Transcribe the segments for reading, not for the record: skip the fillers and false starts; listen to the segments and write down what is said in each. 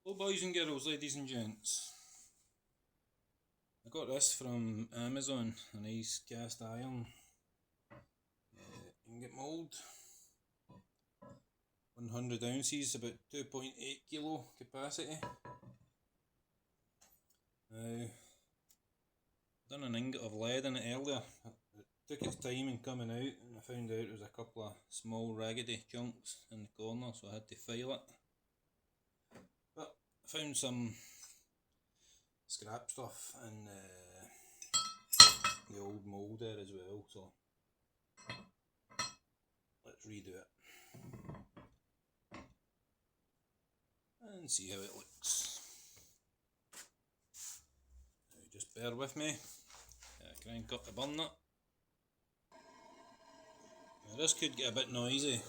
Hello boys and girls, ladies and gents. I got this from Amazon, a nice cast iron ingot mould. 100 ounces, about 2.8 kilo capacity. Now, done an ingot of lead in it earlier. It took its time in coming out, and I found out there was a couple of small raggedy chunks in the corner, so I had to file it. But I found some scrap stuff in the old mould there as well, so let's redo it and see how it looks. Now just bear with me, crank up the burner. Now this could get a bit noisy.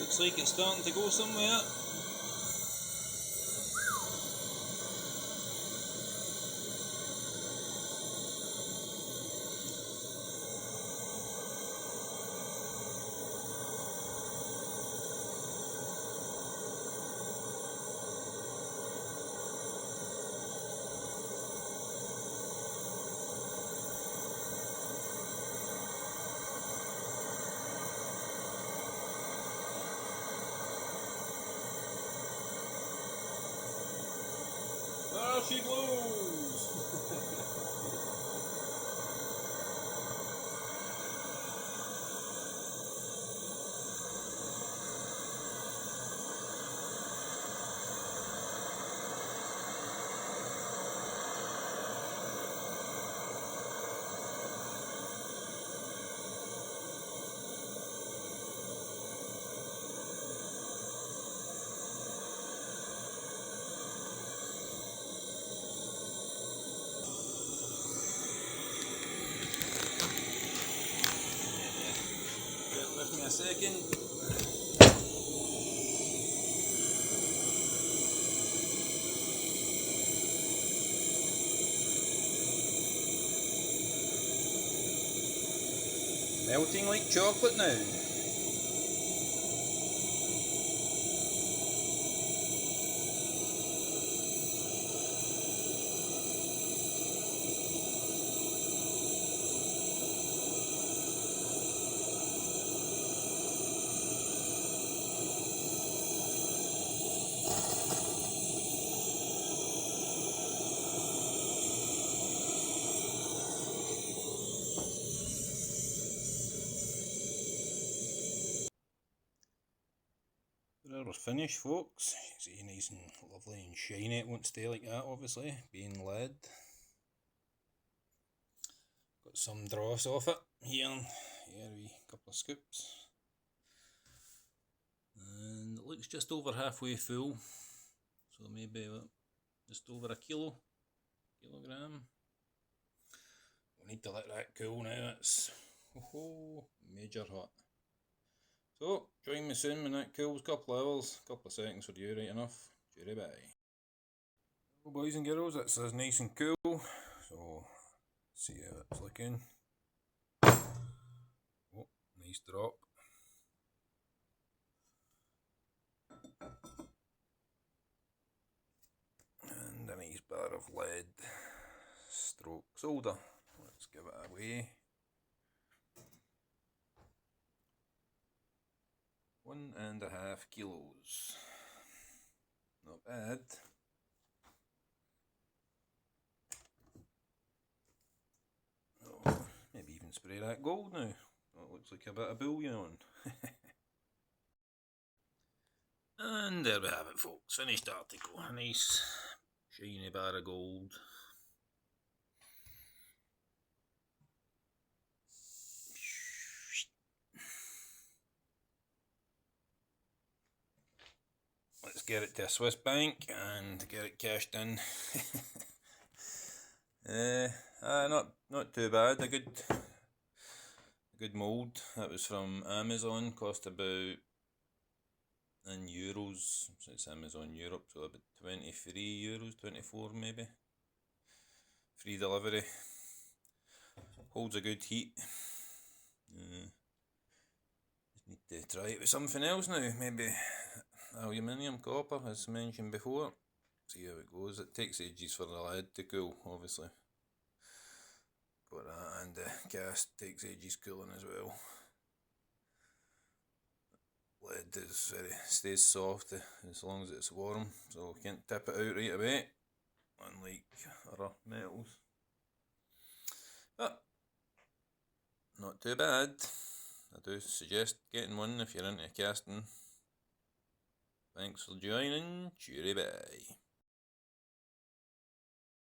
Looks like it's starting to go somewhere. There she blows! Give me a second. Melting like chocolate now. There we're finished, folks. You see, nice and lovely and shiny. It won't stay like that, obviously, being lead. Got some dross off it here we couple of scoops. And it looks just over halfway full, so maybe just over a kilogram. We need to let that cool now. It's major hot. So, join me soon when that cools, couple of hours, couple of seconds for you, right enough. Cheery bye. Well, boys and girls, it's nice and cool, so see how it's looking. Oh, nice drop. And a nice bar of lead stroke solder. Let's give it away. 1.5 kilos. Not bad. Oh, maybe even spray that gold now. That looks like a bit of bullion. And there we have it, folks. Finished article. A nice shiny bar of gold. get it to a Swiss bank and get it cashed in. Not too bad. A good mould. That was from Amazon. Cost about, in euros, so it's Amazon Europe, so about €23, 24 maybe. Free delivery. Holds a good heat. Just need to try it with something else now. Maybe aluminium, copper, as mentioned before. See how it goes. It takes ages for the lead to cool, obviously. Got that, and the gas takes ages cooling as well. Lead stays soft as long as it's warm, so you can't tip it out right away, unlike other metals. But not too bad. I do suggest getting one if you're into casting. Thanks for joining. Cheery bye.